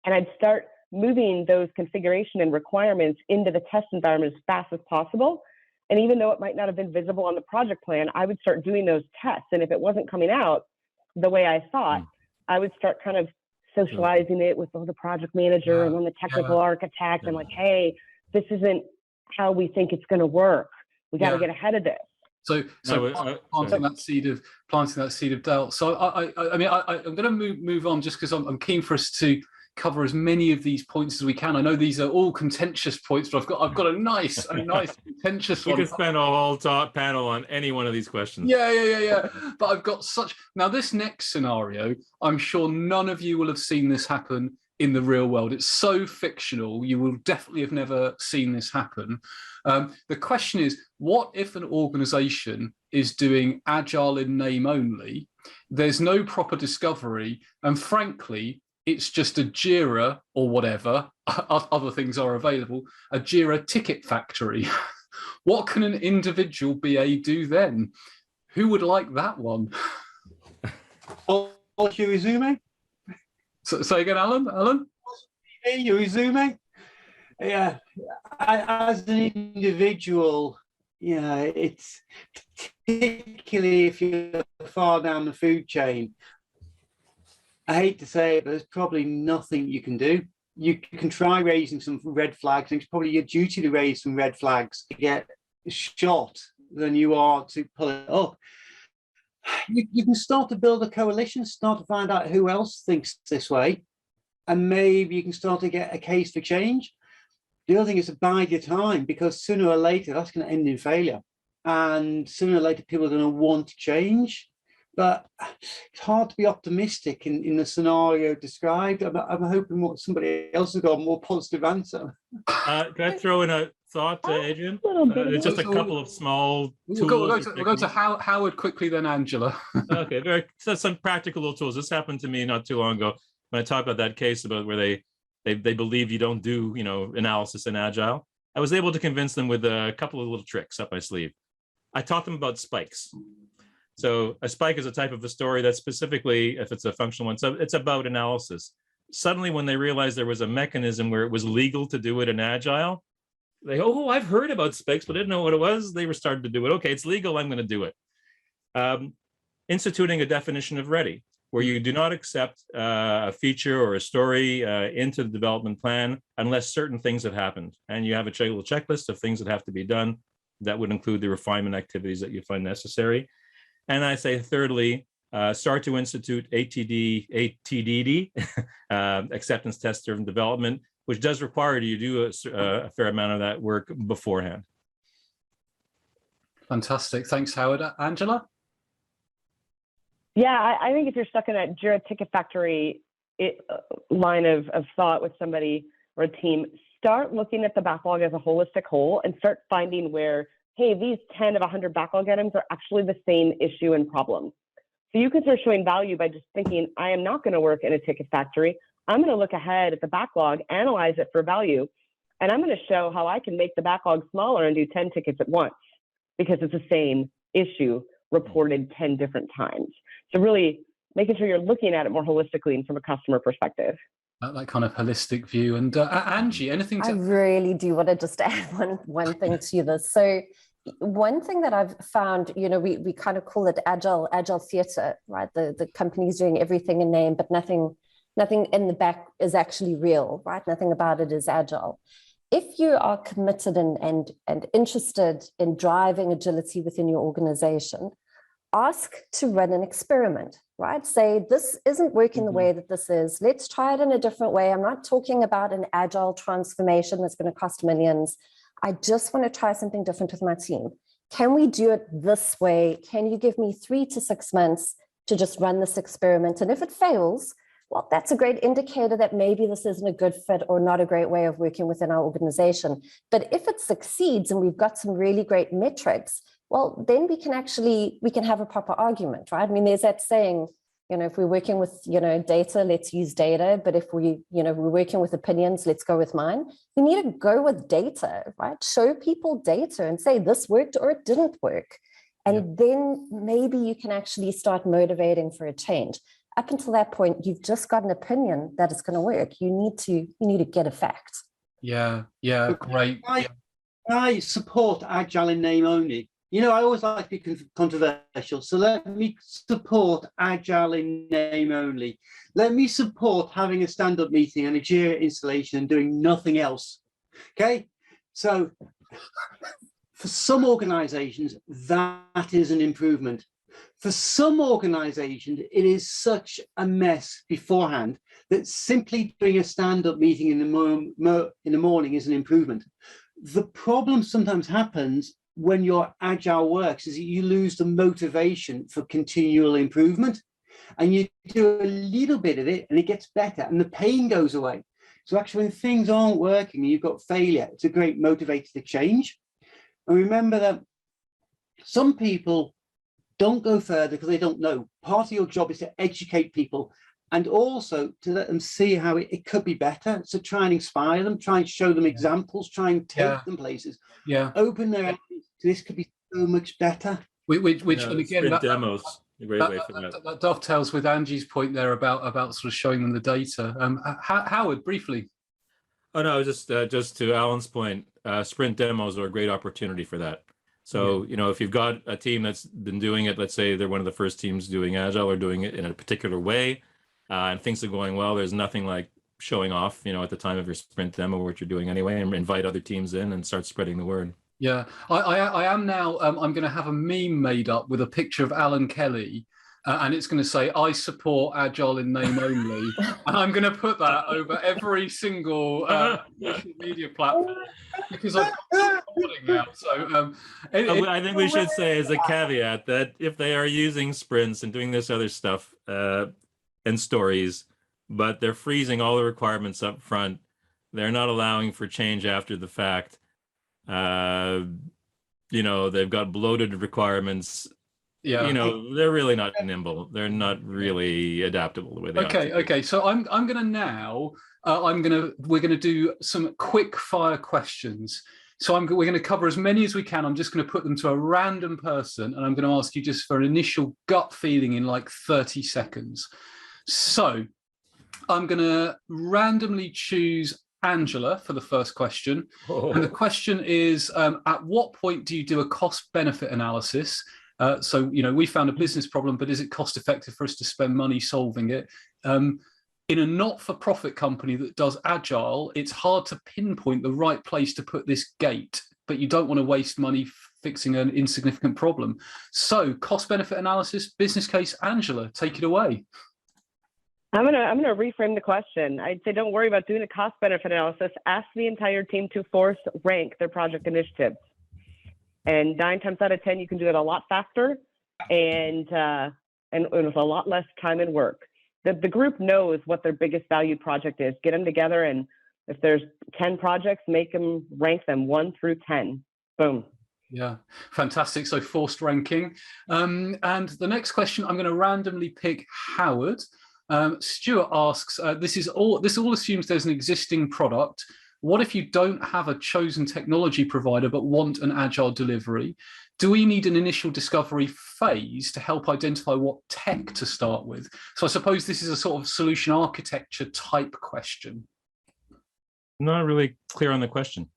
And I'd start moving those configuration and requirements into the test environment as fast as possible. And even though it might not have been visible on the project plan, I would start doing those tests. And if it wasn't coming out the way I thought, I would start kind of socializing it with the project manager and then the technical architect. I'm like, hey, this isn't how we think it's going to work. We got to get ahead of this.
So planting that seed of doubt. So I mean, I'm going to move on just because I'm keen for us to cover as many of these points as we can. I know these are all contentious points, but I've got a nice contentious one.
We could spend a whole panel on any one of these questions.
Yeah. But I've got now this next scenario, I'm sure none of you will have seen this happen in the real world. It's so fictional. You will definitely have never seen this happen. The question is, what if an organization is doing agile in name only? There's no proper discovery, and frankly, it's just a Jira or whatever, other things are available, a Jira ticket factory. What can an individual BA do then? Who would like that one?
What's your resume?
So, say again, Alan?
Your resume? Yeah, as an individual, it's particularly if you're far down the food chain, I hate to say it, but there's probably nothing you can do. You can try raising some red flags, and it's probably your duty to raise some red flags to get shot than you are to pull it up. You can start to build a coalition, start to find out who else thinks this way, and maybe you can start to get a case for change. The other thing is to bide your time, because sooner or later that's going to end in failure, and sooner or later people are going to want to change. But it's hard to be optimistic in the scenario described. I'm hoping what somebody else has got a more positive answer.
Can I throw in a thought, Adrian? It's just a couple of small tools.
We'll go to Howard quickly, then Angela.
Okay, so some practical little tools. This happened to me not too long ago when I talked about that case about where they believe you don't do analysis in Agile. I was able to convince them with a couple of little tricks up my sleeve. I taught them about spikes. So a spike is a type of a story that specifically, if it's a functional one, so it's about analysis. Suddenly, when they realized there was a mechanism where it was legal to do it in Agile, they go, oh, I've heard about spikes, but I didn't know what it was. They were starting to do it. Okay, it's legal. I'm going to do it. Instituting a definition of ready, where you do not accept a feature or a story into the development plan unless certain things have happened. And you have a little checklist of things that have to be done. That would include the refinement activities that you find necessary. And I say, thirdly, start to institute ATDD, acceptance test driven development, which does require you to do a fair amount of that work beforehand.
Fantastic. Thanks, Howard. Angela?
Yeah, I think if you're stuck in that Jira Ticket Factory line of thought with somebody or a team, start looking at the backlog as a holistic whole and start finding where, hey, these 10 of 100 backlog items are actually the same issue and problem. So you can start showing value by just thinking, I am not going to work in a ticket factory. I'm going to look ahead at the backlog, analyze it for value, and I'm going to show how I can make the backlog smaller and do 10 tickets at once because it's the same issue reported 10 different times. So really making sure you're looking at it more holistically and from a customer perspective.
That kind of holistic view. And Angie, anything to...
I really do want to just add one thing to this. So one thing that I've found, we kind of call it agile theater, right? The company's doing everything in name, but nothing in the back is actually real, right? Nothing about it is agile. If you are committed and interested in driving agility within your organization, ask to run an experiment, right? Say, this isn't working the way that this is. Let's try it in a different way. I'm not talking about an agile transformation that's going to cost millions. I just want to try something different with my team. Can we do it this way? Can you give me 3 to 6 months to just run this experiment? And if it fails, well, that's a great indicator that maybe this isn't a good fit or not a great way of working within our organization. But if it succeeds and we've got some really great metrics, well, then we can have a proper argument, right? I mean, there's that saying, if we're working with, data, let's use data. But if we're working with opinions, let's go with mine. We need to go with data, right? Show people data and say this worked or it didn't work. And then maybe you can actually start motivating for a change. Up until that point, you've just got an opinion that it's going to work. You need to get a fact.
Yeah, great.
I support Agile in name only. I always like to be controversial, so let me support Agile in name only. Let me support having a stand-up meeting and a Jira installation and doing nothing else. Okay, so for some organizations, that is an improvement. For some organizations, it is such a mess beforehand that simply doing a stand-up meeting in the morning is an improvement. The problem sometimes happens when your Agile works is that you lose the motivation for continual improvement, and you do a little bit of it and it gets better and the pain goes away. So actually when things aren't working and you've got failure, it's a great motivator to change. And remember that some people don't go further because they don't know. Part of your job is to educate people and also to let them see how it could be better. So try and inspire them, try and show them examples, try and take them places. Open their eyes to this could be so much better.
Which and again,
demos, a great way for that.
That dovetails with Angie's point there about sort of showing them the data. Howard, briefly.
Oh no, just to Alan's point, sprint demos are a great opportunity for that. So, if you've got a team that's been doing it, let's say they're one of the first teams doing Agile or doing it in a particular way, and things are going well, there's nothing like showing off, at the time of your sprint demo what you're doing anyway, and invite other teams in and start spreading the word.
Yeah, I am now, I'm going to have a meme made up with a picture of Alan Kelly, and it's going to say, I support Agile in name only. And I'm going to put that over every single social media platform because I'm recording now. So
I think we should say as a caveat that if they are using sprints and doing this other stuff and stories, but they're freezing all the requirements up front, they're not allowing for change after the fact. They've got bloated requements. They're really not nimble. They're not really adaptable the way they are.
Okay. So I'm going to now. We're going to do some quick fire questions. So we're going to cover as many as we can. I'm just going to put them to a random person, and I'm going to ask you just for an initial gut feeling in like 30 seconds. So I'm going to randomly choose Angela for the first question. And the question is, at what point do you do a cost-benefit analysis? So, we found a business problem, but is it cost effective for us to spend money solving it? In a not-for-profit company that does Agile, it's hard to pinpoint the right place to put this gate, but you don't want to waste money fixing an insignificant problem. So cost-benefit analysis, business case, Angela, take it away.
I'm gonna reframe the question. I'd say don't worry about doing a cost-benefit analysis. Ask the entire team to force rank their project initiatives. And 9 times out of 10, you can do it a lot faster and with a lot less time and work. The group knows what their biggest value project is. Get them together, and if there's 10 projects, make them rank them 1 through 10. Boom.
Yeah, fantastic. So forced ranking. And the next question, I'm going to randomly pick Howard. Stuart asks, this all assumes there's an existing product. What if you don't have a chosen technology provider but want an Agile delivery? Do we need an initial discovery phase to help identify what tech to start with? So I suppose this is a sort of solution architecture type question.
Not really clear on the question.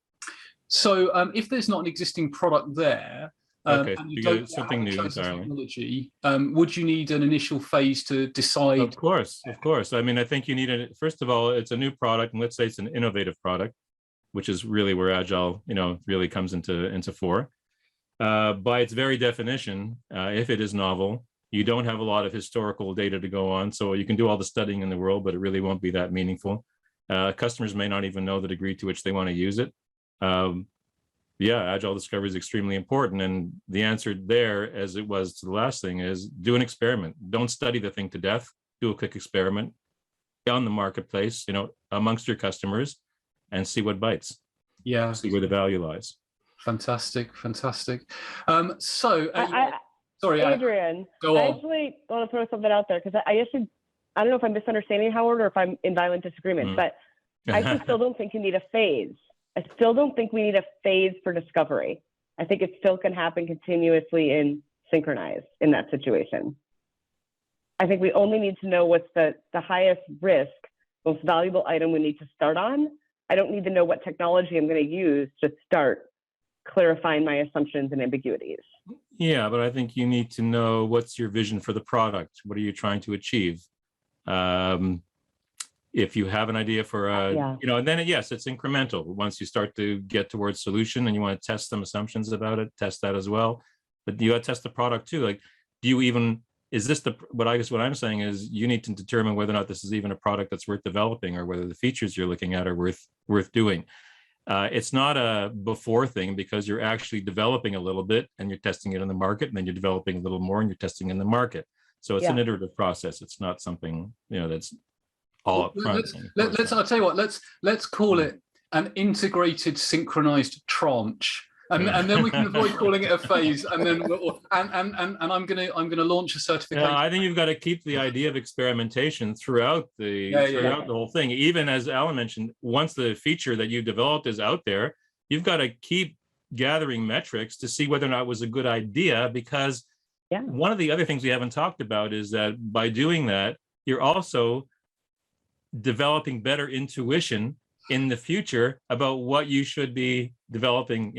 So if there's not an existing product there,
and
you don't
something new
technology, would you need an initial phase to decide?
Of course. I mean, I think you need first of all, it's a new product, and let's say it's an innovative product, which is really where Agile, really comes into fore. By its very definition, if it is novel, you don't have a lot of historical data to go on, so you can do all the studying in the world, but it really won't be that meaningful. Customers may not even know the degree to which they want to use it. Agile discovery is extremely important. And the answer there, as it was to the last thing, is do an experiment. Don't study the thing to death. Do a quick experiment. on the marketplace, amongst your customers, and see what bites.
Yeah.
See where the value lies.
Fantastic. Sorry,
Adrian,
go on.
I actually want to throw something out there because I don't know if I'm misunderstanding Howard or if I'm in violent disagreement, but I actually still don't think you need a phase. I still don't think we need a phase for discovery. I think it still can happen continuously in synchronized in that situation. I think we only need to know what's the highest risk, most valuable item we need to start on. I don't need to know what technology I'm going to use to start clarifying my assumptions and ambiguities.
Yeah, but I think you need to know what's your vision for the product. What are you trying to achieve? If you have an idea for and then yes, it's incremental. Once you start to get towards solution and you want to test some assumptions about it, test that as well. But you got to test the product too. Like, what I'm saying is you need to determine whether or not this is even a product that's worth developing, or whether the features you're looking at are worth doing. It's not a before thing, because you're actually developing a little bit and you're testing it in the market, and then you're developing a little more and you're testing in the market. So it's an iterative process. It's not something that's all up front.
I'll tell you what. Let's call it an integrated synchronized tranche. And then we can avoid calling it a phase, and then I'm gonna launch a certification.
I think you've got to keep the idea of experimentation throughout the whole thing. Even as Allan mentioned, once the feature that you developed is out there, you've got to keep gathering metrics to see whether or not it was a good idea. Because one of the other things we haven't talked about is that by doing that, you're also developing better intuition in the future about what you should be developing.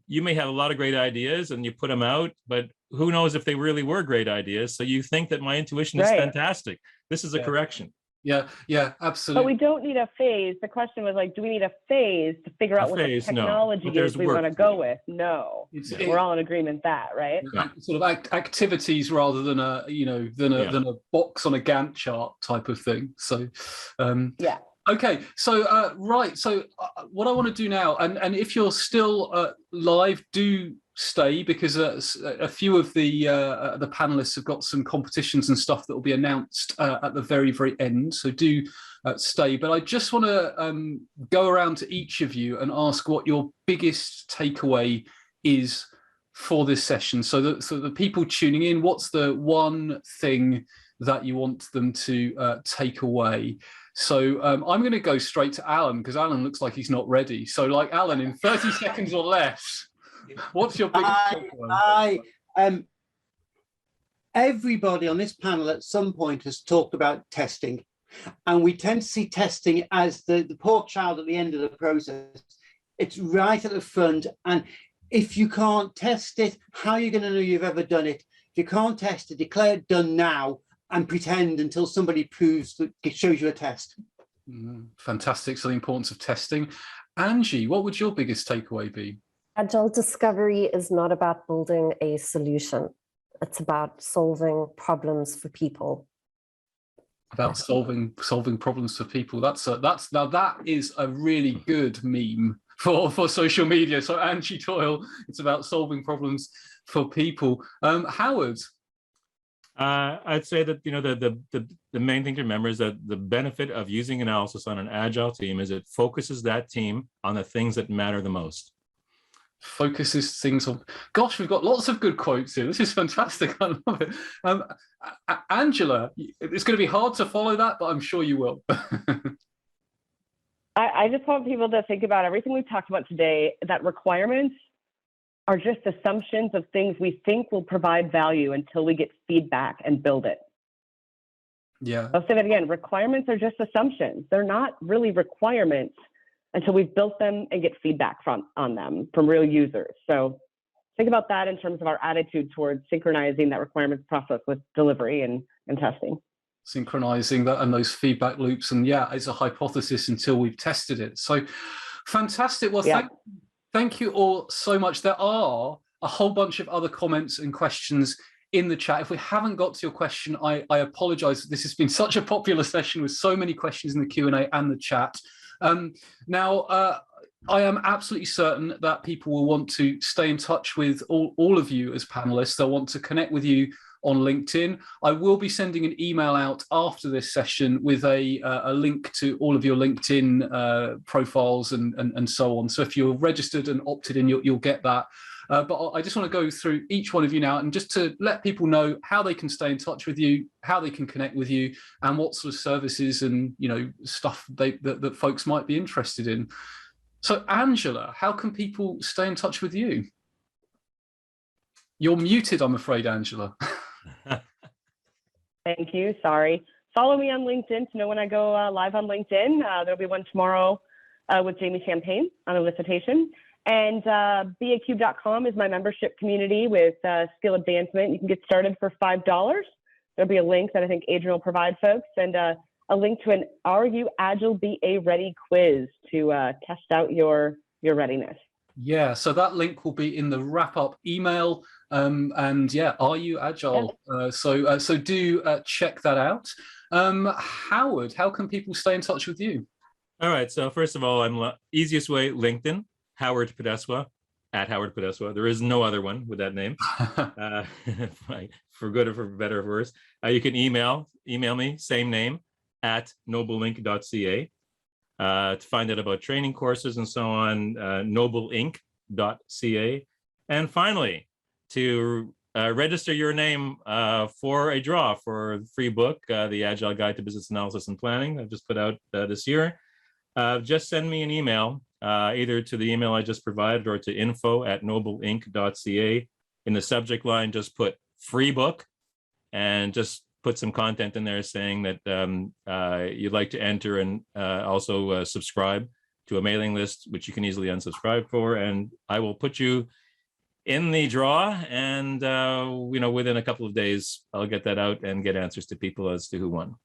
You may have a lot of great ideas and you put them out, but who knows if they really were great ideas. So you think that my intuition is fantastic. This is a correction.
Yeah, absolutely.
But we don't need a phase. The question was do we need a phase to figure out what the technology is we want to go with? No, we're all in agreement that, right?
Yeah. Sort of activities rather than a box on a Gantt chart type of thing. So, Okay, so so what I want to do now, and if you're still live, do stay, because a few of the panelists have got some competitions and stuff that will be announced at the very, very end. So do stay. But I just want to go around to each of you and ask what your biggest takeaway is for this session. So the people tuning in, what's the one thing that you want them to take away? So I'm going to go straight to Allan, because Allan looks like he's not ready. So Allan, in 30 seconds or less, what's your biggest takeaway?
Everybody on this panel at some point has talked about testing, and we tend to see testing as the poor child at the end of the process. It's right at the front, and if you can't test it, how are you going to know you've ever done it? If you can't test it, declare it done now and pretend until somebody proves that it shows you a test.
Fantastic. So the importance of testing. Angie, what would your biggest takeaway be?
Agile discovery is not about building a solution. It's about solving problems for people.
About solving problems for people. That is a really good meme for social media. So Angie Doyle, it's about solving problems for people. Howard.
I'd say that the main thing to remember is that the benefit of using analysis on an agile team is it focuses that team on the things that matter the most.
Focuses things on. Gosh, we've got lots of good quotes here. This is fantastic. I love it. Angela, it's going to be hard to follow that, but I'm sure you will.
I just want people to think about everything we've talked about today, that requirements are just assumptions of things we think will provide value until we get feedback and build it.
Yeah.
I'll say that again. Requirements are just assumptions. They're not really requirements until we've built them and get feedback on them from real users. So think about that in terms of our attitude towards synchronizing that requirements process with delivery and testing.
Synchronizing that and those feedback loops. And it's a hypothesis until we've tested it. So fantastic. Well, thank you all so much. There are a whole bunch of other comments and questions in the chat. If we haven't got to your question, I apologize. This has been such a popular session with so many questions in the Q&A and the chat. Now, I am absolutely certain that people will want to stay in touch with all of you as panelists. They'll want to connect with you on LinkedIn. I will be sending an email out after this session with a link to all of your LinkedIn profiles and so on. So if you're registered and opted in, you'll get that. But I just want to go through each one of you now, and just to let people know how they can stay in touch with you, how they can connect with you, and what sort of services and stuff that folks might be interested in. So Angela, how can people stay in touch with you? You're muted, I'm afraid, Angela.
Thank you. Sorry. Follow me on LinkedIn to know when I go live on LinkedIn. There'll be one tomorrow with Jamie Champagne on elicitation. And BACube.com is my membership community with skill advancement. You can get started for $5. There'll be a link that I think Adrian will provide folks, and a link to an Are You Agile BA Ready quiz to test out your readiness.
Yeah, so that link will be in the wrap-up email. And yeah, Are You Agile? Yeah. So do check that out. Howard, how can people stay in touch with you?
All right, so first of all, I'm easiest way, LinkedIn. Howard Podeswa, at Howard Podeswa. There is no other one with that name, for good or for better or worse. You can email me, same name, at nobleinc.ca. To find out about training courses and so on, nobleinc.ca. And finally, to register your name for a draw for a free book, The Agile Guide to Business Analysis and Planning, I've just put out this year. Just send me an email, either to the email I just provided or to info@nobleinc.ca. In the subject line, just put free book and just put some content in there saying that you'd like to enter and also subscribe to a mailing list, which you can easily unsubscribe for. And I will put you in the draw, and within a couple of days, I'll get that out and get answers to people as to who won.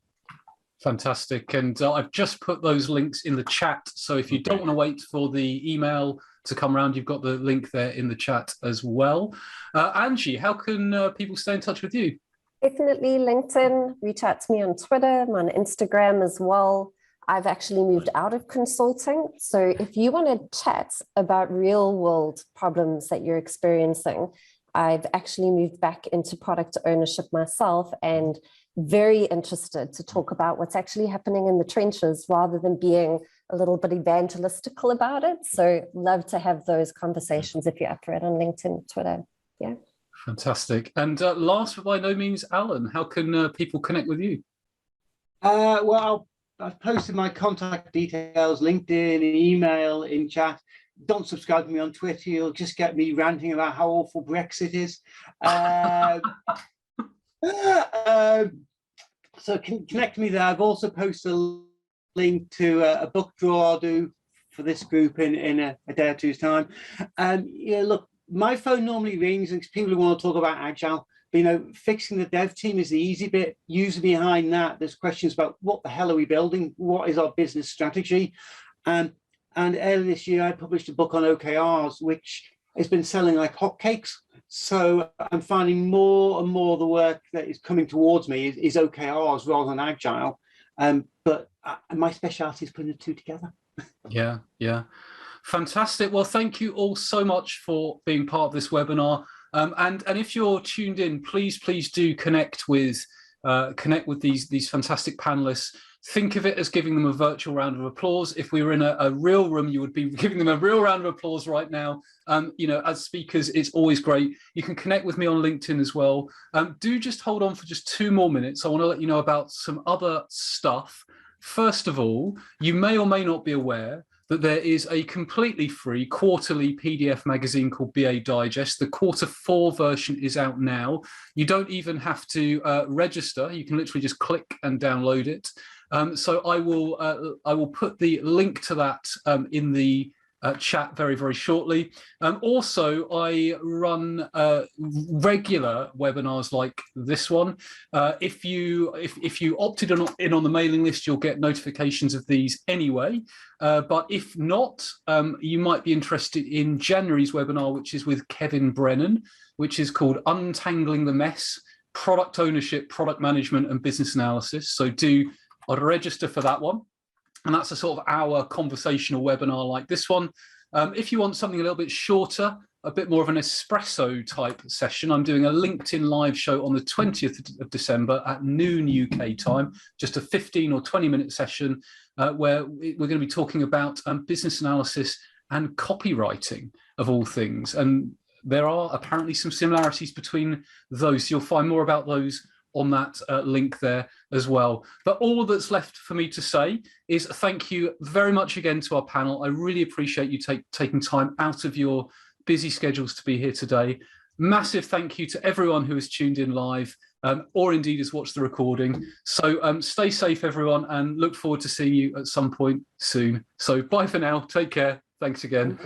Fantastic. And I've just put those links in the chat. So if you don't want to wait for the email to come around, you've got the link there in the chat as well. Angie, how can people stay in touch with you?
Definitely LinkedIn. Reach out to me on Twitter. I'm on Instagram as well. I've actually moved out of consulting. So if you want to chat about real world problems that you're experiencing, I've actually moved back into product ownership myself, and very interested to talk about what's actually happening in the trenches rather than being a little bit evangelistical about it. So love to have those conversations if you're up for it on LinkedIn, Twitter. Yeah.
Fantastic. And last but by no means, Allan, how can people connect with you?
Well, I've posted my contact details, LinkedIn, email, in chat. Don't subscribe to me on Twitter. You'll just get me ranting about how awful Brexit is. So connect me there. I've also posted a link to a book draw I'll do for this group in a day or two's time. And look, my phone normally rings and people who want to talk about Agile. But, fixing the dev team is the easy bit. Usually behind that, there's questions about what the hell are we building? What is our business strategy? And earlier this year, I published a book on OKRs, which has been selling like hotcakes. So I'm finding more and more the work that is coming towards me is OKRs rather than Agile. But my specialty is putting the two together.
Yeah. Fantastic. Well, thank you all so much for being part of this webinar. And if you're tuned in, please do connect with these fantastic panelists. Think of it as giving them a virtual round of applause. If we were in a real room, you would be giving them a real round of applause right now. As speakers, it's always great. You can connect with me on LinkedIn as well. Do just hold on for just 2 more minutes. I want to let you know about some other stuff. First of all, you may or may not be aware that there is a completely free quarterly PDF magazine called BA Digest. The Q4 version is out now. You don't even have to register. You can literally just click and download it. So I will put the link to that in the chat very, very shortly. Also, I run regular webinars like this one. If you opted in on the mailing list, you'll get notifications of these anyway. But if not, you might be interested in January's webinar, which is with Kevin Brennan, which is called Untangling the Mess, Product Ownership, Product Management and Business Analysis. So do register for that one. And that's a sort of hour conversational webinar like this one. If you want something a little bit shorter, a bit more of an espresso type session. I'm doing a LinkedIn live show on the 20th of December at noon UK time, just a 15 or 20-minute session where we're going to be talking about business analysis and copywriting of all things. And there are apparently some similarities between those. You'll find more about those on that link there as well. But all that's left for me to say is thank you very much again to our panel. I really appreciate you taking time out of your busy schedules to be here today. Massive thank you to everyone who has tuned in live or indeed has watched the recording. So stay safe, everyone, and look forward to seeing you at some point soon. So bye for now. Take care. Thanks again.